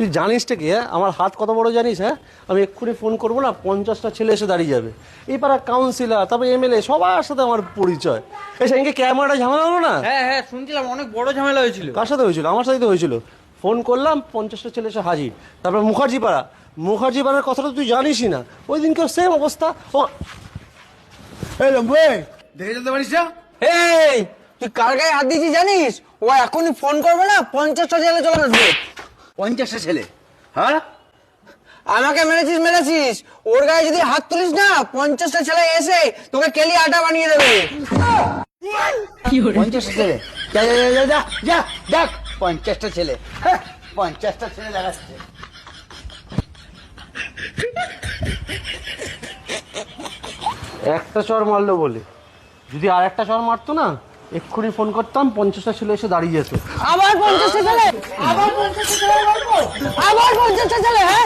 তুই জানিসটা কি? হ্যাঁ, আমার হাত কত বড় জানিস? হ্যাঁ, আমি এক্ষুনি ফোন করবো না, 50টা ছেলে এসে দাঁড়িয়ে যাবে। এই পাড়ার কাউন্সিলর, তারপরে এমএলএ, সবার সাথে আমার পরিচয়। এই সেদিনকে ক্যামেরাটা ঝামেলা হলো না? হ্যাঁ হ্যাঁ শুনছিলাম অনেক বড় ঝামেলা হয়েছিল। কার সাথে হয়েছিল? আমার সাথেই তো হয়েছিল। ফোন করলাম, 50টা ছেলে এসে হাজির। তারপর মুখার্জি পাড়ার কথাটা তুই জানিসই না। ওই দিনকেও সেম অবস্থা। এই লম্বু দেখে যেতে পারিস না? এই তুই কার গায়ে হাত দিয়েছিস জানিস? ও এখনই ফোন করবে না, 50টা ছেলে চলে আসবে। 50টা ছেলে? হ্যাঁ, আমাকে মেরেছিস। ওর গায়ে যদি হাত তুলিস না, 50টা ছেলে এসে তোকে কেলি আটা বানিয়ে দেবে। 50টা ছেলে? যা যা যা যা, যা যা দেখ 50টা ছেলে। হ্যাঁ, 50টা ছেলে দেখাচ্ছে। একটা চর মারলো বলে, যদি আর একটা চর মারতো না, এক্ষুনি ফোন করতাম, 50টা ছেলে এসে দাঁড়িয়ে যেত। আবার 50টা ছেলে? আবার 50টা ছেলে? হ্যাঁ